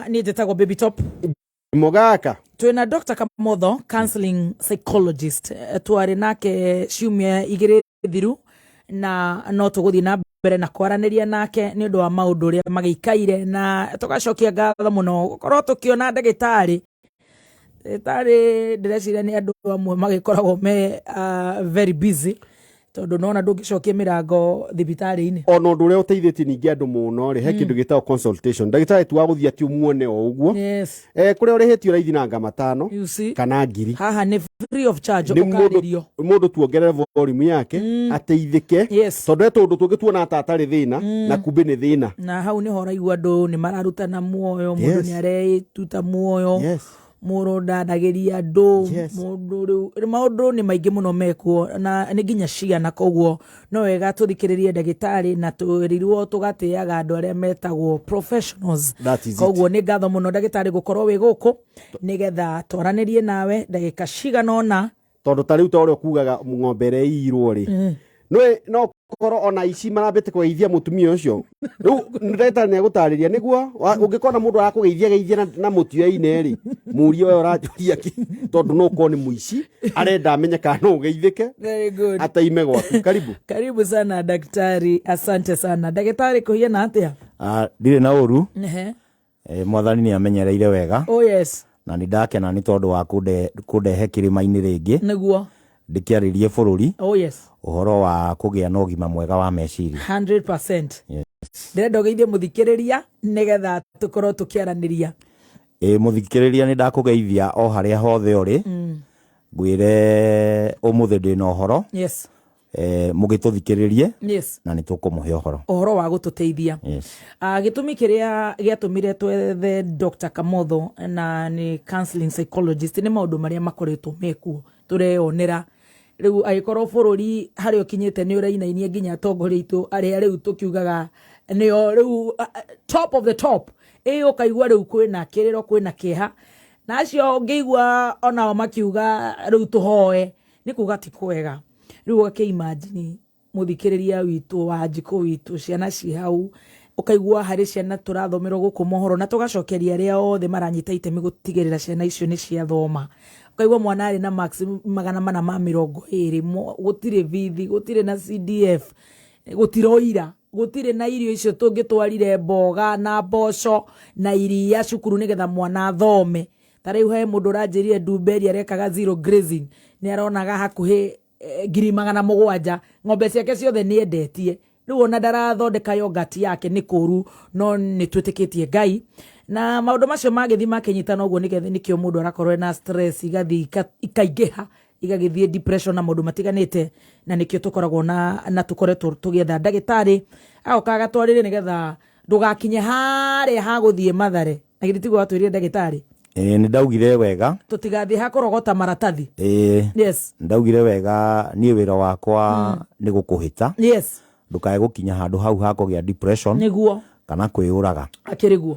ni njĩtagwo Baby Top Mogaka twina Dr. Kamotho counseling psychologist twari nake ciumia igĩrĩ thiru na no tũgũthiĩ na mbere na kwaranĩria nake nĩ ũndũ wa maũndũ ũrĩa magĩikaire na tũgacokia ngatho mũno gũkorwo tũkĩona ndagĩtarĩ ndĩreciria nĩ andũ amwe magĩkoragwo me very busy tondũ nona ndũngĩcokia mĩrango thibitarĩ-inĩ ona ũndũ ũrĩa ũteithĩtie ningĩ andũ mũno rĩ he kĩndũ gĩtagwo consultation ndagĩtarĩ tu wa gũthiĩ atĩ umuone o ũguo kũrĩa ũrĩhĩtio raithi na ngama 5 kana ngiri haha nĩ free of charge ũkarĩrio mũndũ tuongerere volume yake ateithĩke tondũ tondũ tũngĩtuona atarĩ thĩna na kumbe nĩ thĩna na hau nĩ horaigua andũ nĩ mararutana muoyo mũndũ nĩ aretuta muoyo mũndũ ndanageria andũ maũndũ nĩ maingĩ mũno mekuo na nĩ nginya ciana koguo no wega tũthikĩrĩrie ndagĩtarĩ na twĩrirwo tũgatĩaga andũ arĩa metagwo professionals koguo nĩ ngatho mũno ndagĩtarĩ gũkorwo wĩ gũkũ nĩgetha twaranĩrie nawe ndagĩka cigana ũna tondũ ta rĩu ta ũrĩa kugaga ng'ombe ĩirwo rĩ no korwo ona ici marambĩte kũgeithia mũtumia ũcio rĩu ndagĩtarĩ nĩ egũtarĩria nĩguo ũngĩkona mũndũ arakũgeithia na mũtio-inĩ rĩ mũrio ũyũ ũranjũria tondũ no ũkorwo nĩ mũici arenda amenye kana no ũgeithĩke ataime gwaku karibu sana daktari asante sana ndagĩtarĩ kũhiana atĩa ndirĩ na ũru mwathani nĩ amenyereire wega na nĩ ndakena nĩ tondũ wa kũndehe kĩrĩma-inĩ rĩngĩ nĩguo ndĩkĩarĩrie bũrũri ũhoro wa kũgĩa na ũgima mwega wa meciria 100% ndĩrenda ũgeithie mũthikĩrĩria nĩgetha tũkorwo tũkĩaranĩria mũthikĩrĩria nĩ ndakũgeithia o harĩa hothe ũrĩ ngwĩre ũmũthĩ ndĩ na ũhoro mũgĩtũthikĩrĩrie na nĩ tũkũmũhe ũhoro wa gũtũteithia gĩtũmi kĩrĩa gĩatũmire twethe Dr. Kamotho na nĩ counseling psychologist nĩ maũndũ marĩa makoretwo mekuo tũreyonera rĩu agĩkorwo bũrũri harĩa ũkinyĩte nĩ ũrainainie nginya atongoria aitũ arĩa rĩu tũkiugaga nĩo rĩu top of the top ũkaigua rĩu kwĩna kĩrĩro kwĩna kĩeha na acio ũngĩigua onao makiuga rĩu tũhoe nĩ kuga ti kwega rĩu ũgakĩimagine mũthikĩrĩria witũ wa njiko witũ ciana ci hau ũkaigua harĩ ciana tũrathomerwo gũkũ mohoro na tũgacokeria arĩa othe maranyita itemi gũtigĩrĩra ciana icio nĩ ciathoma ũkaigua mwana arĩ na max 220 gũtirĩ bithi gũtirĩ na CDF gũtiroira gũtirĩ na irio icio tũngĩtwarire mboga na mboco na iria cukuru nĩgetha mwana athome ta rĩu he mũndũ ũranjĩrire Ndumberi arekaga zero grazing nĩ aronaga hakuhĩ 700 ng'ombe ciake ciothe nĩ endetie rĩu ona ndarathondeka yogurt yake nĩ kũru no nĩ twĩtĩkĩtie Ngai na maũndũ macio magĩthiĩ makĩnyitana ũguo nĩkĩo mũndũ arakorwo na stress igathiĩ ikaingĩha igagĩthiĩ depression na maũndũ matiganĩte na nĩkĩo tũkoragwo na tũkoretwo tũgĩetha ndagĩtarĩ agoka agatwarĩre nĩgetha ndũgakinye harĩa hagũthiĩ Mathare na githĩ tiguo watwĩrire ndagĩtarĩ nĩ ndaugire wega tũtigathiĩ hakorogota maratathi ndaugire wega niĩ wĩra wakwa nĩ gũkũhĩta ndũkae gũkinya handũ hau ha kũgĩa depression nĩguo kana kwĩyũraga akĩrĩguo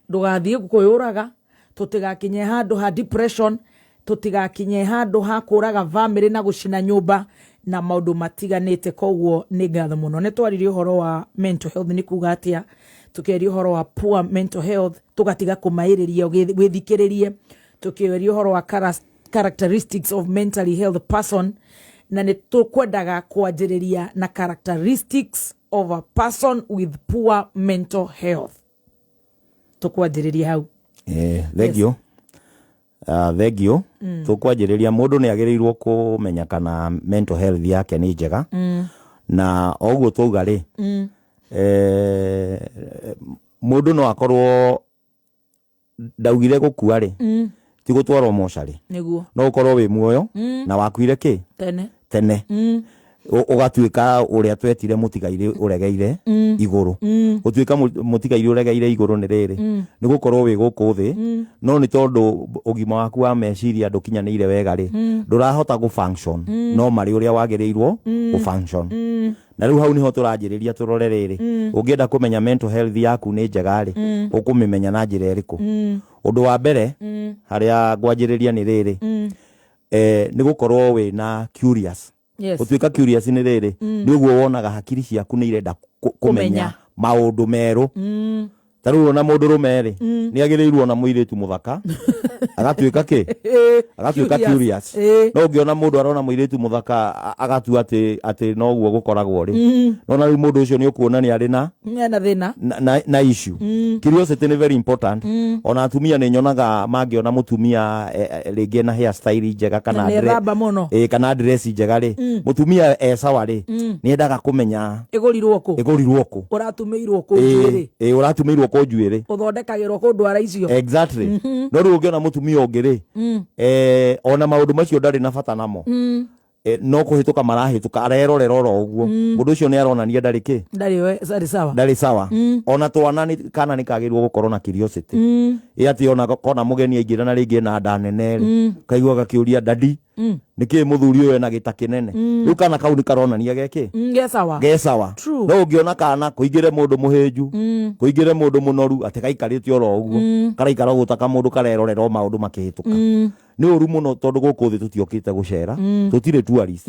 ndũgathiĩ kwĩyũraga tũtigakinye handũ ha depression tũtigakinye handũ ha kũraga family na gũcina nyũmba na maũndũ matiganĩte koguo nĩ ngatho mũno nĩ twaririe ũhoro wa mental health nĩ kuga atĩa tũkĩaria ũhoro wa poor mental health tũgatiga kũmaĩrĩria gwĩthikĩrĩrie tũkĩaria ũhoro wa characteristics of mentally health person na nĩ tũkwendaga kwanjĩrĩria na characteristics of a person with poor mental health tũkwanjĩrĩria hau thengio thengio tũkwanjĩrĩria mũndũ nĩ agĩrĩirwo kũmenya kana mental health yake nĩ njega na oguo twauga rĩ mũndũ no akorwo ndaugire gũkua rĩ ti gũtwarwo mocarĩ no ũkorwo wĩ muoyo na wakuire kĩ tene ũgatuĩka ũrĩa twetire mũtigaire ũregeire igũrũ ũtuĩka mũtigaire ũregeire igũrũ nĩ rĩrĩ nĩ gũkorwo wĩ gũkũ thĩ no nĩ tondũ ũgima waku wa meciria ndũkinyanĩire wega rĩ ndũrahota gũ-function no marĩ ũrĩa wagĩrĩirwo gũ-function na rĩu hau niho tũranjĩrĩria tũrore rĩrĩ ũngĩenda kũmenya mental health yaku nĩ njega rĩ ũkũmĩmenya na njĩra ĩrĩkũ ũndũ wa mbere harĩa ngwanjĩrĩria nĩ rĩrĩ nĩ gũkorwo wĩ na curious ũtuĩka curious nĩ rĩrĩ nĩ ũguo wonaga hakiri ciaku nĩ irenda kũmenya maũndũ merũ taru na mundu rumeri ni agirirwo na muiritu muthaka agatuika ki agatuika curious no ngiona mundu arona muiritu muthaka agatu ati no guo gukoragwo ri no na mundu ucio ni ukuona ni ari na thina na issue curiosity ni very important ona atumia ni nyonaga mangiona mutumia ringi na hair style njega kana dress njega ri mutumia sawa ri ni endaga kumenya igurirwo ku uratumirwo ku njuiri uratumirwo ku njuiri uthondekagirwo ku ndwara icio exactly no ru ungiona mutumia ungiri ona maundu macio ndari na bata namo no kuhituka marahituka arerorera oro uguo mundu ucio ni aronania ndari ki ndari sawa ona twana ni kana ni kagirwo gukorwo na curiosity ati ona kona mugeni aingira na ringi na ndanene kaigwa gakiuria dadi niki muthuri uyu ena gita kinene riu kana kau ni karonania geki gesawa no ungiona kana kuingire mundu muhinju kuingire mundu munoru ati kaikarite oro uguo karaikara gutaka mundu karerorera maundu makihituka ni uru muno tondu guku thi tutiokite gucera tutire tourist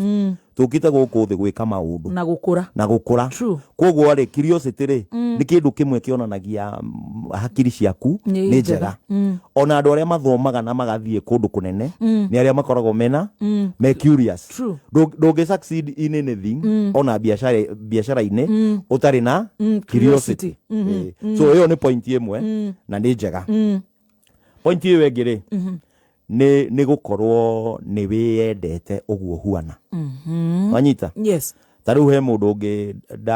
tukite guku thi gwika maundu na gukura koguo ri curiosity ri ni kindu kimwe kionanagia hakiri ciaku ni njega ona andu aria mathomaga na magathie kundu kunene ni aria makoragwo mena me curious ndungi succeed in anything ona biashara ine utari na curiosity so hiyo ni point imwe na ni njega point hiyo ingire ni gukorwo ni wiyendete uguo huana wanyita taru he mundu ungi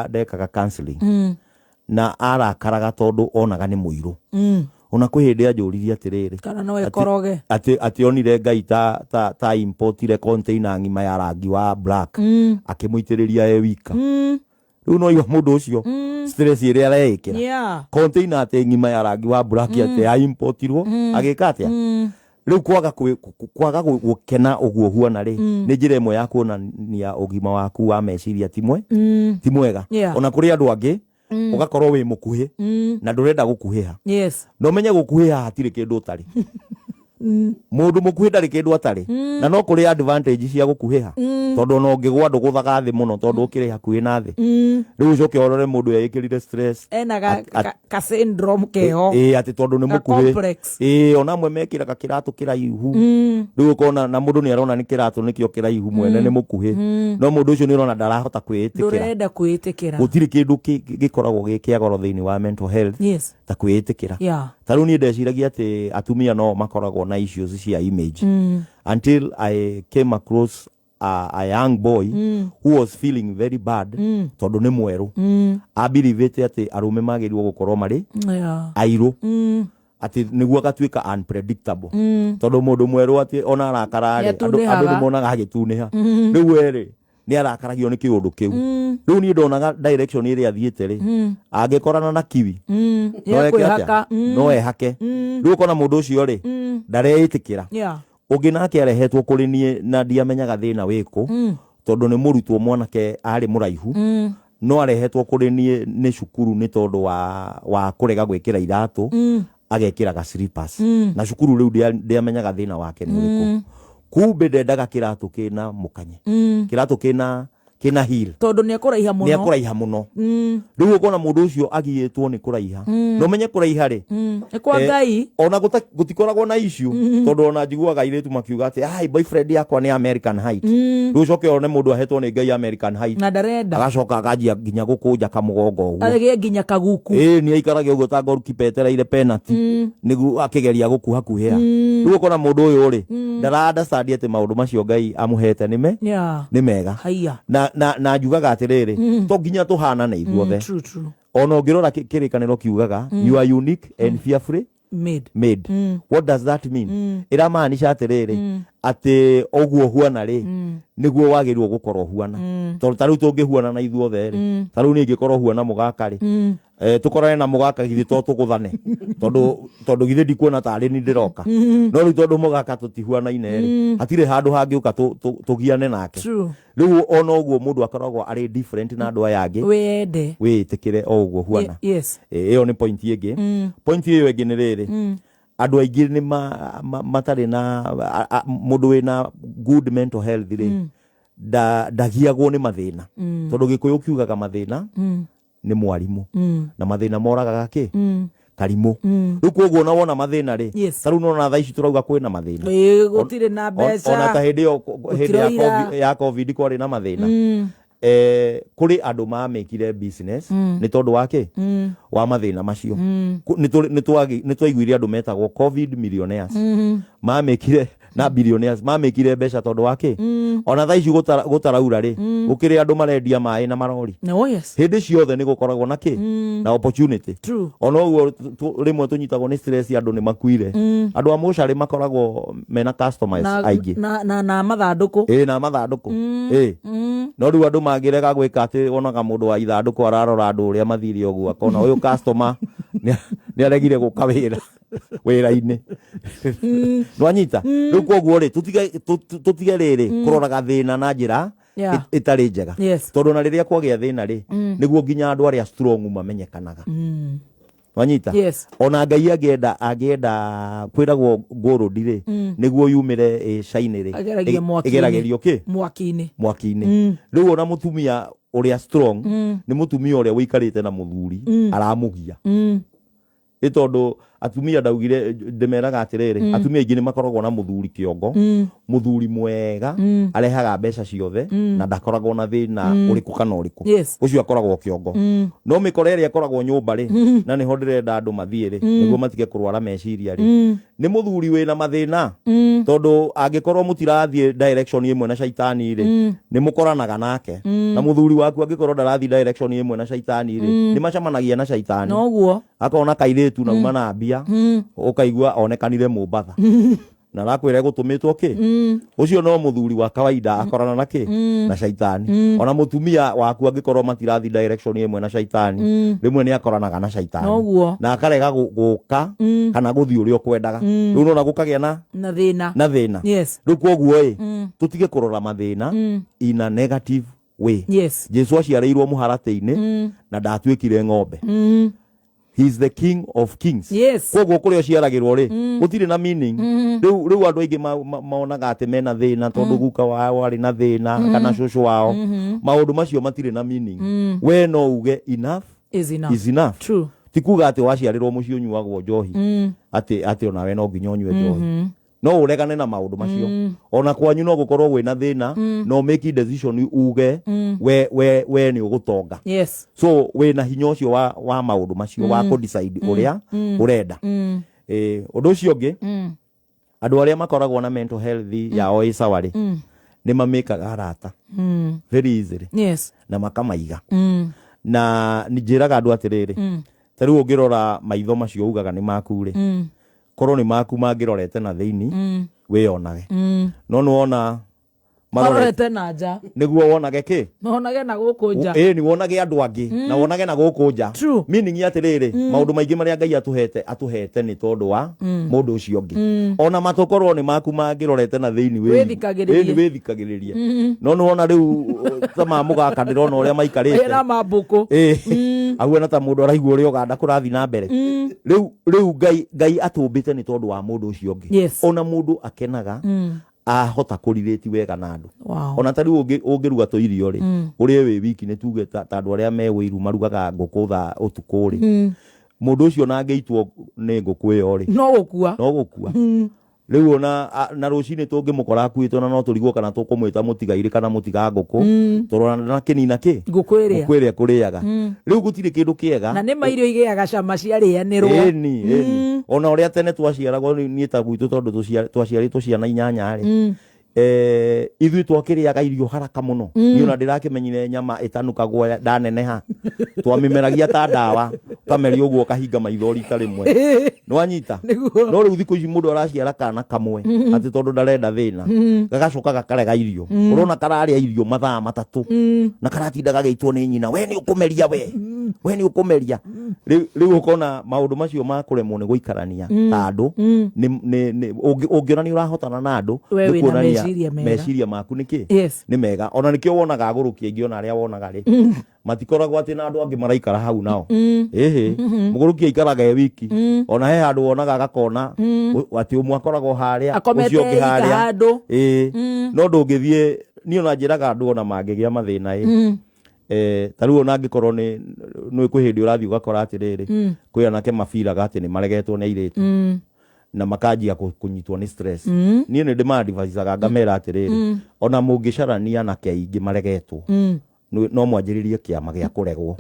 ndekaga counseling na arakaraga tondu onaga ni muiru ona kwihindi anjuririe atiriri kana no ekoroge ati onire ngai ta importire container ngima ya rangi wa black akimuitiriria wika riu no yo mundu ucio stress iria arekira container ati ngima ya rangi wa black ati importirwo agika atia riu kwaga gukena uguo huana ri ni njira imwe ya kuonania ugima waku wa meciria ti mwega ona kuri andu angi ugakorwo wi mukuhi na ndurenda gukuhiha no menye gukuhiha hatire kindu utari mundu mukuhi ndari kindu atari na no kuri advantage cia gukuhiha tondu no ngigwa nduguthaga thi muno tondu ukiri hakuhi na thi riu ucoke orore mundu yekirire stress enaga ka syndrome keho ati tondu ni mukuhi ona mwe mekiraga kiratu kiraihu riu ukona na mundu ni arona ni kiratu nikio kiraihu mwene ni mukuhi no mundu ucio ni urona ndarahota kwiitikira ndurenda kwiitikira gutiri kindu gikoragwo gikiagoro thiini wa mental health ta kwiitikira taru ni ndeciragia ati atumia no makoragwo na issues cia image until I came across a young boy who was feeling very bad tondu ni mweru abilivete ati arume magirirwo gukorwo mari airu ati niguo gatuika unpredictable tondu mundu mweru ati ona arakara andu ni monaga agituniha riu eri ni arakaragio ni kiundu kiu riu ni ndonaga direction iria athiete ri angikorana na kiwi no ehake riu kona mundu ucio ri ndareitikira ungi nake arehetwo kuri nie na ndiamenyaga thina wiku tondu ni murutwo mwanake ari muraihu no arehetwo kuri nie ni cukuru ni tondu wa kurega gwikira iratu agekiraga slippers na cukuru riu ndiamenyaga thina wake ni uriku kumbe ndendaga kiratu kina mukanye kiratu kina heel tondu ni akuraiha muno riu ukona mundu ucio agietwo ni kuraiha no menye kuraiha ri kwa ngai ona gutikoragwo na issue tondu ona njiguaga iretu makiuga ati ai boyfriend yakwa ni American Height riu ucoke one mundu ahetwo ni ngai American Height na ndarenda agacoka akajia nginya gukunja kamugongo uguo agege nginya kaguku ni aikaraga uguo ta goalkeeper etereire penalty nigu akigeria gukuha kuhia riu ukona mundu uyu ri ndaranda stadi ati maundu macio ngai amuhete ni mega na njugaga atiriri to nginya tuhana na ithuothe ona ngirora kirikaniro kiugaga you are unique and fearfully made what does that mean iramaanisha atiriri ati oguo huana ri niguo wagirwo gukorwo huana tondu tariu tungihuana na ithuothe ri tariu ni ngikorwo huana mugaka ri tukorane na mugaka githi to tuguthane tondu githi ndikuona tari ni ndiroka no riu tondu mugaka tutihuanaine ri hatire handu hangiuka tugiane nake riu ona oguo mundu akoragwo ari different na andu aya angi witikire oguo huana iyo ni point ingi point iyo ingi ni riri andu aingi ni matari na mundu wina good mental health ri ndagiagwo ni mathina tondu gikuyu kiugaga mathina ni mwarimu na mathina moragaga ki karimu riu koguo na wona mathina ri taru nona tha ici turauga kwina mathina gutire na mbeca ona ta hindi ya covid kwari na mathina kuri andu mamekire business ni tondu wake wa mathina macio ni twaiguire andu metagwo covid millionaires mamekire na billionaires mamekire mbeca tondu wake ona tha ici gutaraura ri gukire andu marendia mai na marori hindi ciothe ni gukoragwo na ki na opportunity ona uguo rimwe tunyitagwo ni stress andu ni makuire andu a mucari makoragwo mena customers aingi na mathanduku na mathanduku no riu andu magirega gwika ati onaga mundu wa ithanduku ararora andu uria mathire uguo akona uyu customer ni aregire guka wira-ini nwanyita riu koguo ri tutige riri kuroraga thina na njira itari njega tondu na riria kwagia thina ri niguo nginya andu aria strong mamenyekanaga wanyita ona Ngai agienda kwiragwo ngurudi ri niguo yumire shine ri igeragerio ki mwaki-ini riu ona mutumia uria strong ni mutumia uria wikarite na muthuri aramugia itondu atumia ndaugire ndemeraga atiriri atumia ingi ni makoragwo na muthuri kiongo muthuri mwega arehaga mbeca ciothe na ndakoragwo na thina uriku kana uriku ucio akoragwo kiongo no mikore iri akoragwo nyumba ri na niho ndirenda andu mathie ri niguo matige kurwara meciria ri ni muthuri wina mathina tondu angikorwo mutirathie direction imwe na shaitani ri ni mukoranaga nake na muthuri waku angikorwo ndarathie direction imwe na shaitani ri ni macamanagia na shaitani noguo akona kairitu na uma na mbia ukaigua onekanire Mombatha na rakwire gutumitwo ki ucio no muthuri wa kawaida akorana na ki na shaitani ona mutumia waku angikorwo matirathi direction imwe na shaitani rimwe ni akoranaga na shaitani na akarega guka kana guthi uria kwendaga riu nona gukagia na thina riu koguo tutige kurora mathina in a negative way Jesu aciareirwo muharate-ini na ndatwikire ng'ombe He is the King of Kings. Koguo kuria ciaragirwo ri gutire na meaning. Riu andu aingi maonaga ati mena thina tondu guka wao ari na thina kana cucu wao. Maundu macio matire na meaning. We no uge enough is enough. True. Tikuga ati waciarirwo muci unyuagwo njohi. Ati ona we no nginya unyue njohi. No uregane na maundu macio ona kwanyu no gukorwo gwina thina no make decision uge we ni ugutonga so we na hinya ucio wa maundu macio wa ku decide uria urenda undu ucio ungi andu aria makoragwo na mental health yao isawari ni mamekaga arata very easily na makamaiga na njiraga andu atiriri tariu ungirora maitho macio ugaga ni makure korwo ni maku mangirorete na thiini wionage no nuona marorete na nja niguo wonage ki wonage na guku nja ni wonage andu angi na wonage na guku nja meaning atiriri maundu maingi maria Ngai atuhete ni tondu wa mundu ucio ungi ona matokorwo ni maku mangirorete na thiini withikagiririe no nuona riu tama mugaka ndirona uria maikarite era mambuku aguona ta mundu araigua uria uganda kurathi na mbere riu Ngai atumbite ni tondu wa mundu ucio ungi ona mundu akenaga ahota kuririti wega na andu ona tari ungiruga to irio ri urie wi wiki ni tuge ta andu aria me wiru marugaga nguku tha utuku ri mundu ucio na ngeitwo ni nguku iyo ri no gukua riu ona na rucini tungimukora akuitwo na no turigwo kana tukumwita mutigaire kana mutiga nguku turona na kinina ki nguku iria kuriaga riu gutire kindu kiega na ni mairio igeaga cama ciarianirwo ona uria tene twaciaragwo ni ta gwitu tondu twaciaritwo ciana inyanya ri ithui twakiriaga irio haraka muno ni ona ndirakimenyire nyama itanukagwo ndaneneha twamimeragia ta ndawa kameri uguo kahinga maitho rita rimwe nwanyita no riu thiku ici mundu araciara kana kamwe ati tondu ndarenda thina gagacoka gakarega irio urona kararia irio mathaa matatu na karatindaga gaitwo ni nyina we ni ukumeria riu ukona maundu macio ma kuremwo ni guikarania ta andu ni ungiona ni urahotana na andu nikuonania meciria maku niki ni mega ona nikio wonaga aguruki aingi ona aria wonaga ri matikoragwo ati na andu angi maraikara hau nao muguruki aikaraga wiki ona he andu wonaga agakona ati umwe akoragwo haria ucio ungi haria no ndungithie ni ona njiraga andu ona mangigia mathina taruo na ngikorwo ni kwihindi urathi ugakora atiriri kwi anake mabiraga ati ni maregetwo ni iritu na makanjia kunyitwo ni stress nie ni ndimadvisaga ngamera atiriri ona mungicarania anake aingi maregetwo no mwanjiririe kiama gia kuregwo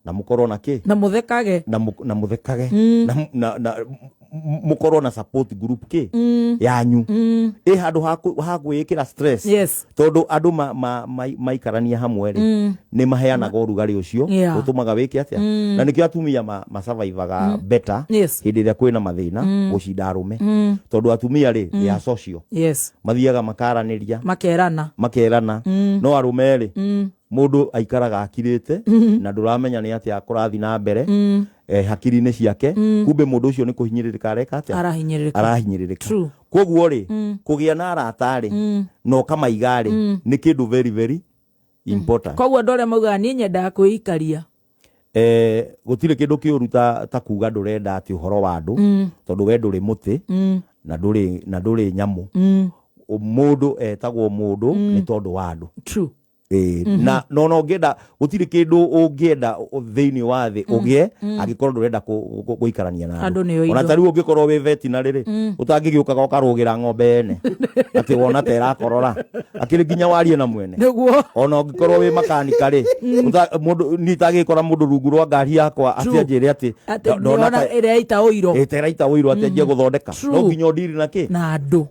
na mukorwo na ki na muthekage na mukorwo na support group ki yanyu handu ha gwikira stress tondu andu maikarania hamwe ri ni maheanaga urugari ucio utumaga wiki atia na nikio atumia survivaga better hindi ria kwina mathina gucinda arume tondu atumia ri ya social mathiaga makaraniria makerana no arume ri mundu aikaraga akirite na nduramenya ni atia akurathi na mbere hakiri-ini ciake kumbe mundu ucio ni kuhinyiririka areka atia arahinyiririka koguo ri kugia na arata ri no kamaiga ri ni kindu very very important koguo ndore mauga ni nyenda kuikaria gutire kindu kiuru ta kuga ndurenda ati uhoro wa andu tondu we nduri muti na nduri nyamu mundu etagwo mundu ni tondu wa andu na no ngenda gutire kindu ungienda thiini wa thi ugie agikorwo ndurenda guikarania na andu ona tari ungikorwo wi veterinary ri utangigiukaga ukarugira ng'ombe ene ati wona tera korora akiri ginya warie na mwene ona ungikorwo wi makanika ri mundu ni tagikora mundu rungu rwa ngari yakwa ati anjire ati ndona ire ita uiro ati anjie guthondeka no ginya ndiri na ki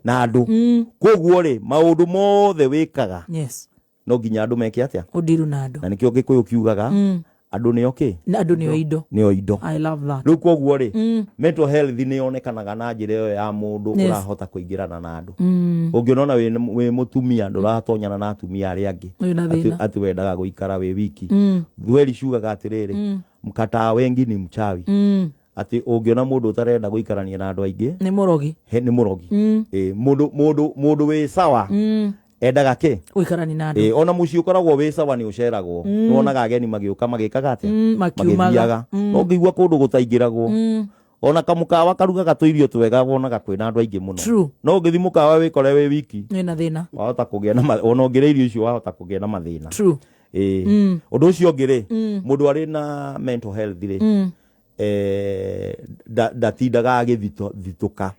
na andu koguo ri maundu mothe wikaga no ginya andu meke atia udiru na andu na nikio gikuyu kiugaga andu ni okay na andu ni indo I love that riu koguo ri mental health ni yonekanaga na njira iyo ya mundu urahota kuingirana na andu ungiona wi mutumia nduratonyana na atumia ari angi ati wendaga guikara wi wiki thweri ciugaga atiriri mkataa wengi ni mchawi ati ungiona mundu utarenda guikarania na andu aingi ni murogi mundu wi sawa endaga ki uikarani na andu ona muci ukoragwo wi sawa ni uceragwo wonaga ageni magiuka magikaga atia magiumaga no ngigua kundu gutaingiragwo ona kamukawa karugaga tuirio twega wonaga kwina andu aingi muno no ngithi mukawa wikore wi wiki wina thina wahota kugia na ona ongereirio icio wahota kugia na mathina undu ucio ngiri mundu ari na mental health ri ndatindaga agithituka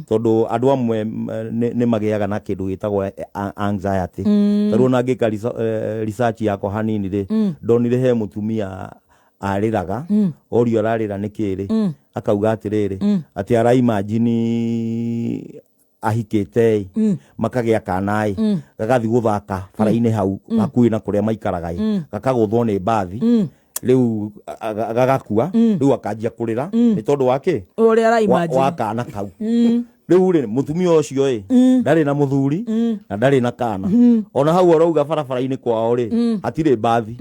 tondu andu amwe ni magiaga na kindu gitagwo anxiety taru na ngika research yako hanini ri ndonire he mutumia ariraga orio ararira nikiri akauga atiriri ati ara imagine ahikite makagia kanai gagathi guthaka bara-ini hau hakuhi na kuria maikaraga gakaguthwo ni mbathi riu agagakua riu akanjia kurira ni tondu wake uri ara imagine wakana kau riu ri mutumia ucio ndari na muthuri na ndari na kana ona hau arauga barabara-ini kwao ri atire mbathi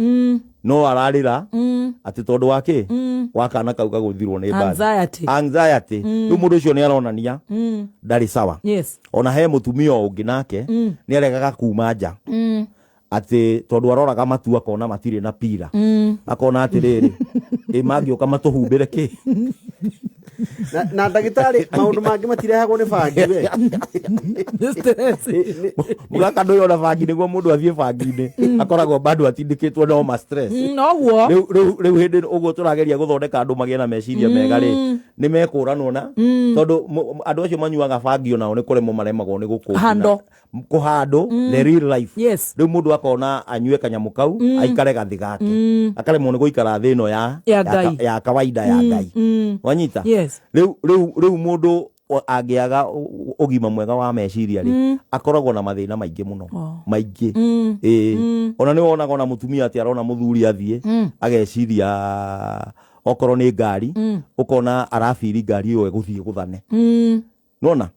no ararira ati tondu wake wakana kau gaguthirwo ni mbathi anxiety riu mundu ucio ni aronania ndari sawa ona he mutumia ungi nake ni aregaga kuma nja ati tondu aroraga matu akona matire na pira akona atiriri mangiuka matuhumbire ki na ndagitari maundu mangi matirehagwo ni bangi we mugaka ndu yona bangi niguo mundu athie bangi-ini akoragwo bado atindikitwo no ma stress noguo riu hindi uguo turageria guthondeka andu magie na meciria mega ri ni mekuranwo na tondu andu acio manyuaga bangi onao ni kuremwo maremagwo ni kuhando the real life riu mundu akona anyue kanyamu kau aikare gathi gake akaremwo ni guikara thi ino ya kawaida ya ngai wanyita riu mundu angiaga ugima mwega wa meciria ri akoragwo na mathina maingi muno maingi ona ni wonaga ona mutumia ati arona muthuri athie ageciria okorwo ni ngari ukona arafiri ngari iyo eguthie guthane nona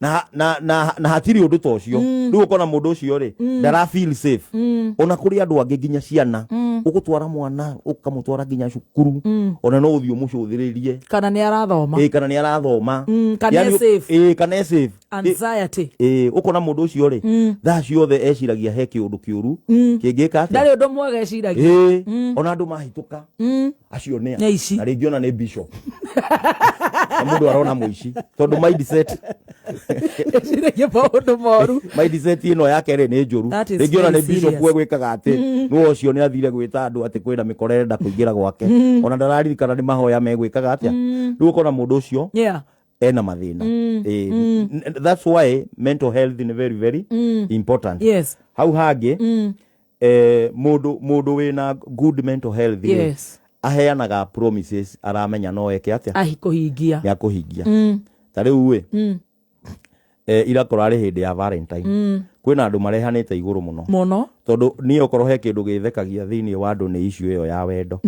na hatiri undu ta ucio riu ukona mundu ucio ri ndara feel safe ona kuri andu angi ginya ciana ugutwara mwana ukamutwara ginya cukuru ona no uthio mucuthiririe kana ni arathoma kana safe kana safe anxiety ukona mundu ucio ri tha ciothe eciragia he kiundu kiuru kingika ati ndari undu mwega eciragia ona andu mahituka acio ni na ringi ona ni bishop mundu arona muici tondu mindset eciragia maundu moru mindset ino yake ri ni njuru ringi ona ni bishop we gwikaga ati no ucio ni athire gwita andu ati kwina mikore nda kuingira gwake ona ndararirikana ni mahoya megwikaga atia riu ukona mundu ucio ena mathina that's why mental health is very very important. Yes. Hau hangi mundu wina good mental health aheanaga promises aramenya no eke atia ahikuhingia ya kuhingia ta riu ira korari hindi ya Valentine kwina andu marehanite iguru muno tondu ni okorwo he kindu githekagia thiini wa andu ni issue iyo ya wendo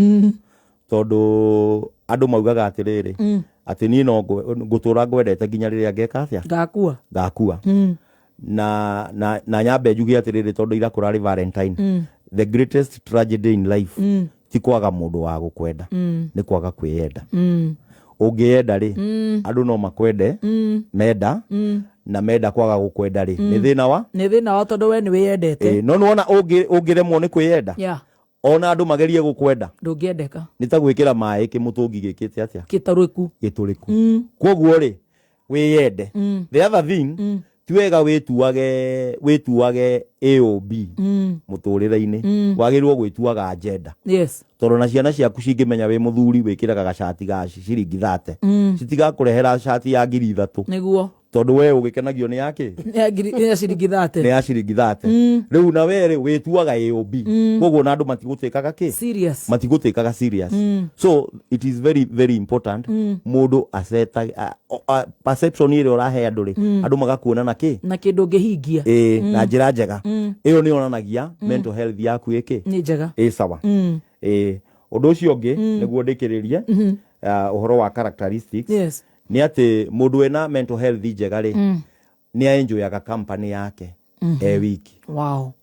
tondu andu maugaga atiriri ati ni no ngutura ngwendete nginya riria ngeka atia ngakua na nyambe njugi atiriri tondu ira kurari Valentine the greatest tragedy in life ti kwaga mundu wa gukwenda ni kwaga kwiyenda ungienda ri andu no makwende menda na menda kwaga gukwenda ri ni thina wa tondu we ni wiyendete no wona ungiremwo ni kwiyenda ona andu magerie gukwenda ndungiendeka ni ta gwikira mai kimutungi gikite atia gituriku koguo ri wiyende the other thing tiwega wituage AOB muturire-ini wagirwo gwituaga agenda tondu na ciana ciaku cingimenya wi muthuri wikiraga gacati gaci ciringi 30 citigakurehera cati ya ngiri 3 niguo tondu we ugikenagio ni yake ya ciringi 30 riu na were wituaga AOB koguo na andu matigutikaga serious so it is very very important mundu aseta perception ile urahe andu ri andu magakuona na kindu ngihingia na njira njega iyo ni onanagia mental health yaku ni njega sawa undu ucio ungi niguo ndikiririe uhoro wa characteristics ni ati mundu wena mental health njega ri ni enjoyaga company yake wiki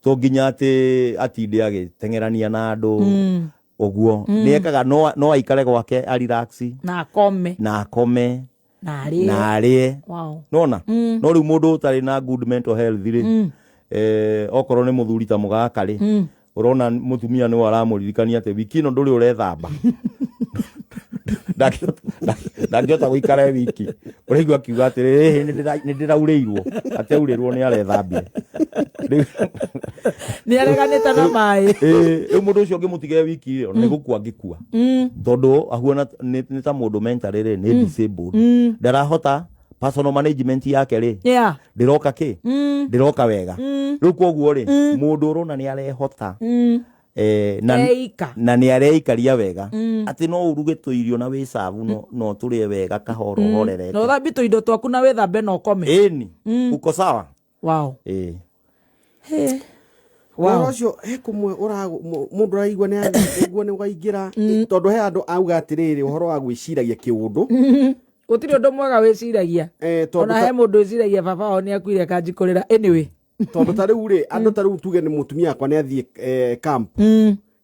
to nginya ati atinde agitengerania na andu oguo ni ekaga no aikare gwake a relax na akome na arie nona no riu mundu utari na good mental health ri okorwo ni muthuri ta mugaka ri urona mutumia ni aramuririkania ati wiki no nduri urethamba ndagiota guikara wiki uraigua kiuga atiri ni ndirauriirwo ati aurirwo ni arethambia ni areganite na mai mundu ucio ngimutige wiki iyo ni gukua ngikua tondu ahuana ni ta mundu mentally ni disabled ndarahota personal management yake ri ndiroka ndiroka wega riu koguo ri mundu urona ni arehota na ni areikaria wega ati no uruge tuirio na wi savu no turie wega kahoro horerete no thambi tuindo twaku na withambe no kome uko sawa Warocio he kumwe mundu raigua ni aigua ni ugaingira tondu he andu auga atiriri uhoro wa gwiciragia kiundu gutiri undu mwega wiciragia ona he mundu wiciragia baba wao ni akuire kanjikurira tondu ta riu ri andu ta riu tuge ni mutumia akwa ni athie camp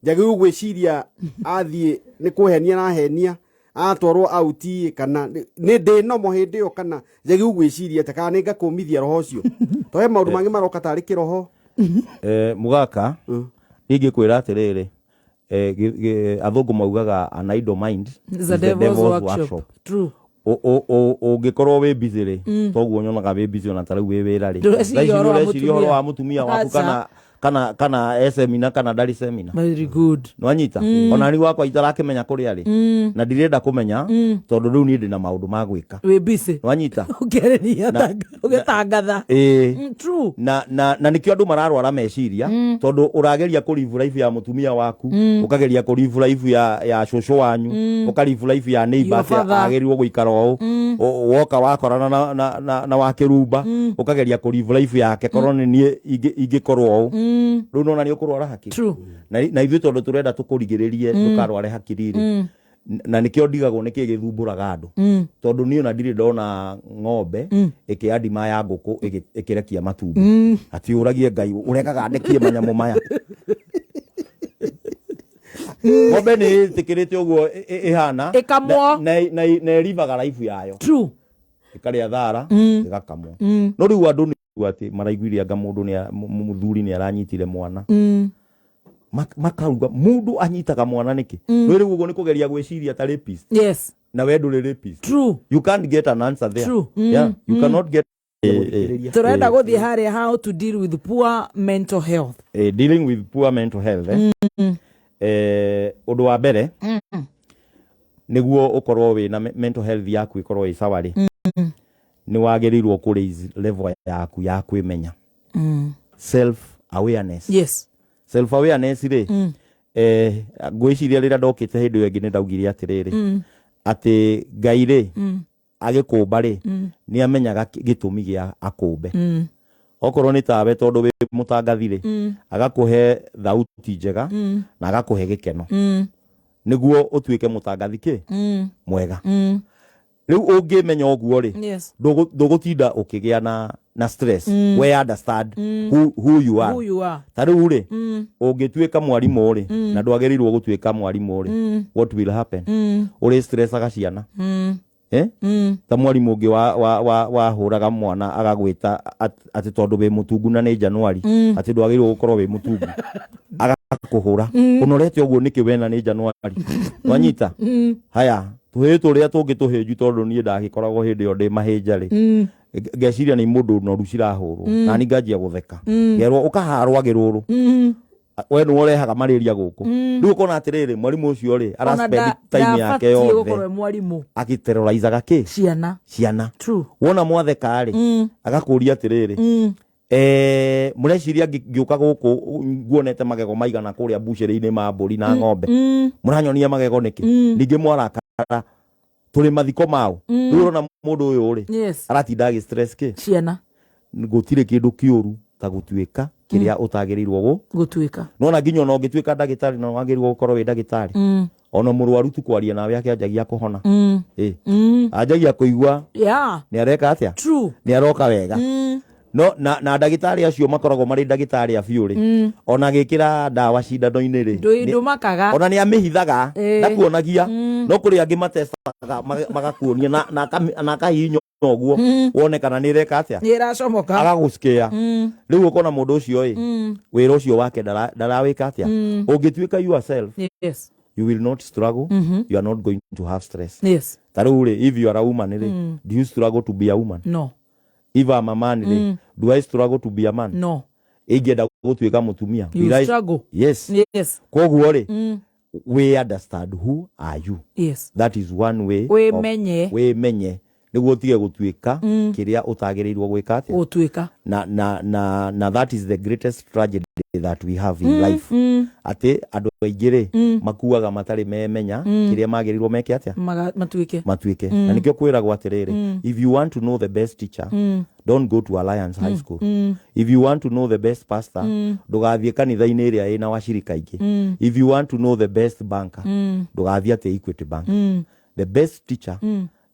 njagirwo gwiciria athie ni kuhenia na henia atwarwo auti kana ni ndi no mo hindi yo kana njagirwo gwiciria ta kana ni ngakumithia roho ucio to he maundu mangi maroka tari kiroho mugaka ingikwira atiriri athungu maugaga an idle mind is the devil's workshop. True. Ungikorwo wi busy ri toguo nyonaga wi busy ona tarau wi wira ri horo wa mutumia waku kana semina kana ndari semina very good no anyita ona ni wakwa itarakimenya kuri ari na ndirenda kumenya tondu riu ni ndina maundu ma gwika wi busy no anyita ugerenia ugitangatha true na nikio andu mararwara meciria tondu urageria ku live life ya mutumia waku ukageria ku live life ya shosho wanyu ukalive life ya neighbor agerirwo guikara o woka wakorana na wakirumba ukageria ku live life yake korone ni ingikorwo riu nona ni ukurwara hakiri na ithu tondu turenda tukurigiririe tukarware hakiri ri na nikio ndigagwo niki githumburaga andu tondu ni ona ndiri ndona ng'ombe ikiandima ya nguku ikirekia matumbi ati uragie ngai urekaga ndekie manyamu maya ng'ombe ni tikirite uguo ihana ikamwo na rivaga life yayo ikaria thara igakamwo no riu andu ni ati maraiguire anga mundu ni muthuri ni aranyitire mwana makauga mundu anyitaga mwana niki riri uguo ni kugeria gwiciria ta rapist yes na we nduri rapist true you can't get an answer there you cannot get turenda guthie haria how to deal with poor mental health. Dealing with poor mental health undu wa mbere niguo ukorwo wina mental health yaku ikorwo i sawa ri ni wagerirwo ku raise level yaku ya kwimenya. Self awareness. Yes. Self awareness ri ngwiciria rira ndokite hindu yengi ni ndaugire atiriri ati Ngai ri agikumba ri ni amenyaga gitumi gia akumbe. Okorwo ni tawe tondu wi mutangathi ri agakuhe thauti njega na agakuhe gikeno niguo utuike mutangathi ki mwega. Riu ungimenya oguo ri ndugutinda ukigia na stress. We understand who you are. Tariu ri ungituika mwarimu ri na ndwagerirwo gutuika mwarimu ri what will happen? Uri stress agaciana ta mwarimu ungi wa huraga mwana agagwita ati tondu we mutungu na ni Januari ati ndwagerirwo gukorwo we mutungu agakuhura unorete oguo niki wena ni Januari wanyita haya tuhitu ria tungi tuhinju tondu ni ndagikoragwo hindi yo ndi mahinja ri ngeciria ni mundu noru cirahurwo na ni ngajia gutheka ngerwo ukaharwa giruru we no urehaga malaria guku riu ukona atiriri mwarimu ucio ri ara spend time yake yothe agiterrorizaga ki ciana. True. Wona mwatheka ri agakuria atiriri mureciria ngiuka guku nguonete magego maigana kuria buceri-ini ma mburi na ng'ombe muranyonia magego niki ningi mwarakara turi mathiko mao riu na mundu uyu ri aratinda agi stress ki ciana gutire kindu kiuru ta gutuika kiria utagirirwo gutuika nona nginya no ngituika ndagitari no wagirirwo gukorwo wi ndagitari ona murwaru tu kwaria nawe akianjagia kuhona anjagia kuigua ni areka atia true ni aroka wega no na ndagitari acio makoragwo mari ndagitari afiuri ona gikira ndawa cindano-ini ri ndumakaga ona ni amihithaga ndakuonagia no kuri angi matestaga magakuonia na kahinyo oguo wone kana ni reka atia ni racomoka agagusikia riu ukona mundu ucio wira ucio wake ndarawika atia ungituika yourself you will not struggle you are not going to have stress. Tariu ri if you are a woman ri do you struggle to be a woman? No. If I'm a man ri do I struggle to be a man? No. Ingenda gutuika mutumia you struggle. Yes. Koguo ri we understand who are you. That is one way we menye niguo tige gutuika kiria utagirirwo gwika atia gutuika na that is the greatest tragedy that we have in life ati andu aingire makuaga matari memenya kiria magirirwo meke atia matuike na nikio kwiragwo atiriri if you want to know the best teacher don't go to Alliance High School. If you want to know the best pastor ndugathie kanitha-ini iria ina washirika ingi. If you want to know the best banker ndugathie ati Equity Bank. The best teacher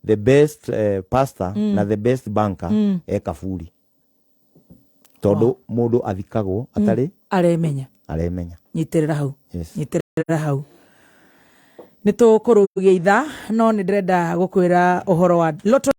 the best pastor na the best banker Kaburi tondu mundu athikagwo atari aremenya nyitirira hau nitukurugia itha no ni ndirenda gukwira uhoro wa Lotto